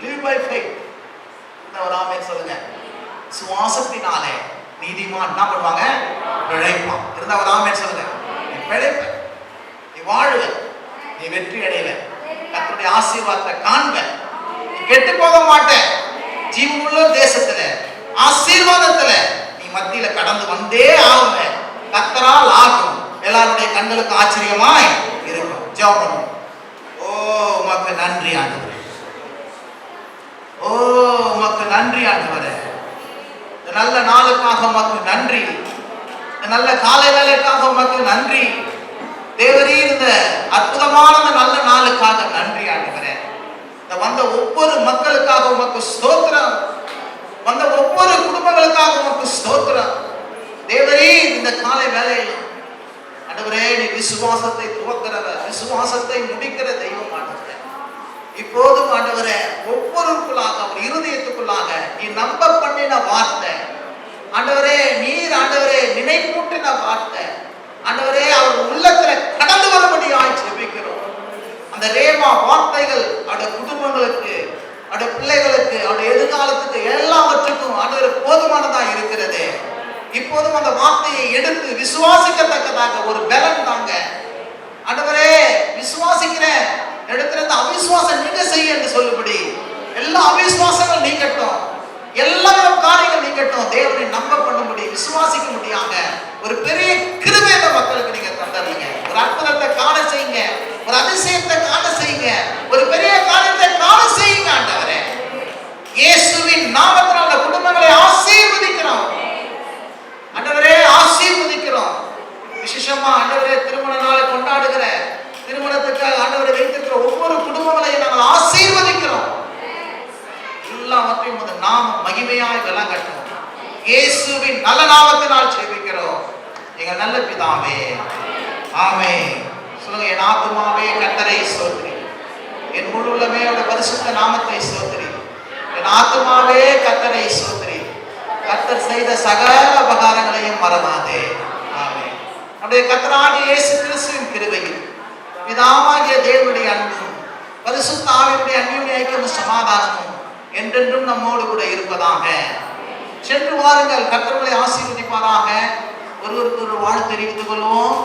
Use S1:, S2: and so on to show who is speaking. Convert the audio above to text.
S1: live by faith. ஒரு ஆமென் சொல்லுங்க. விசுவாசத்தினாலே நீதிமான் என்ன பண்ணுவாங்க? பிழைப்பான். இருந்தா ஒரு ஆமென் சொல்லுங்க. நீ பிழைப்ப, நீ வாழ்வ, நீ வெற்றி அடைவ, கர்த்தருடைய ஆசீர்வாதத்தை காண்ப, நீ கெட்டு போக மாட்ட. ஜீவனுள்ள தேசத்துல ஆசீர்வாதத்துல நீ மத்தியில கடந்து வந்தே ஆகுவ. கர்த்தரால் ஆகும். எல்லாருடைய கண்களுக்கு ஆச்சரியமாய் இருக்கும். ஜெபம் பண்ணுவோம். ஓ உமக்கு நன்றி ஆண்டவரே. ஓ உமக்கு நன்றி ஆண்டவரே. இந்த நல்ல நாளுக்காக உமக்கு நன்றி. இந்த நல்ல காலை வேளைக்காக உமக்கு நன்றி. தேவரீர் இந்த அற்புதமான நல்ல நாளுக்காக நன்றி ஆண்டவரே. இந்த வந்த ஒவ்வொரு மக்களுக்காக உமக்கு ஸ்தோத்திரம். வந்த ஒவ்வொரு குடும்பங்களுக்காக உமக்கு ஸ்தோத்திரம். தேவரீர் இந்த காலை வேளையில் ஆண்டவரே நீ விசுவாசத்தை துவக்கிறவர், விசுவாசத்தை முடிக்கிற தெய்வம் ஆண்டவரே. இப்போதும் ஆண்டவரே ஒவ்வொருக்குள்ளாக அவர் இருதயத்துக்குள்ளாக நீ நம்ப பண்ணின வார்த்தை ஆண்டவரே, நீர் ஆண்டவரே நினைப்பூட்டின வார்த்தை ஆண்டவரே அவர் உள்ளத்துல கடந்து வரும்படியாய் ஜெபிக்கிறோம். அந்த ரேமா வார்த்தைகள் அவருடைய குடும்பங்களுக்கு, அவருடைய பிள்ளைகளுக்கு, அவருடைய எதிர்காலத்துக்கு எல்லாவற்றுக்கும் ஆண்டவரே போதுமானதா இருக்கிறது. இப்போதும் அந்த வார்த்தையை எடுத்து விசுவாசிக்கத்தக்கதாக ஒரு பலன் தாங்க ஆண்டவரே. விசுவாசிக்கிற இடத்துல இருந்து அவிசுவாசம் நீங்க செய்ய என்று சொல்லுபடி எல்லா அவிசுவாசங்கள் நீங்கட்டும், எல்லா காரியங்கள் நீங்கட்டும். தேவனை நம்ப பண்ணும்படி விசுவாசிக்க முடியாங்க ஒரு பெரிய கிருபை இந்த மக்களுக்கு நீங்க தந்தீங்க. ஒரு அற்புதத்தை காண செய்யுங்க, ஒரு அதிசயத்தை காண செய்யுங்க, ஒரு பெரிய காரியத்தை காண செய்யுங்க ஆண்டவரே. இயேசுவின் நாமத்தினால் அந்த குடும்பங்களை ஆசீர்வதிக்கிறோம் ஆண்டவரே, ஆசீர்வதிக்கிறோம். விசேஷமா ஆண்டவரே திருமண நாளை கொண்டாடுகிற திருமணத்துக்காக ஆண்டவரை வைத்திருக்கிற ஒவ்வொரு குடும்பங்களையும் நாங்கள் ஆசீர்வதிக்கிறோம். எல்லாவற்றையும் நாம மகிமையாய் விளங்கட்டும். இயேசுவின் நல்ல நாமத்தினால் ஜெபிக்கிறோம் எங்கள் நல்ல பிதாவே, ஆமென். சொல்லுங்க. என் ஆத்துமாவே கர்த்தரை ஸ்தோத்திரி, என் முழு உள்ளமே அவருடைய பரிசுத்த நாமத்தை ஸ்தோத்திரி. என் ஆத்துமாவே கர்த்தரை ஸ்தோத்திரி, கர்த்தர் செய்த சகல உபகாரங்களையும் மறவாதே. ஆமென். நம்முடைய கர்த்தராகிய இயேசு கிறிஸ்துவின் கிருபையும் பிதாவாகிய தேவனுடைய அன்பும் பரிசுத்த ஆவியுடைய அன்பின் ஐக்கியமும் சமாதானமும் என்றென்றும் நம்மோடு கூட இருப்பதாக. சென்று வாருங்கள், கர்த்தர்களை ஆசீர்வதிப்பாராக. ஒருவருக்கு ஒரு வாழ்த்து தெரிவித்துக் கொள்வோம்.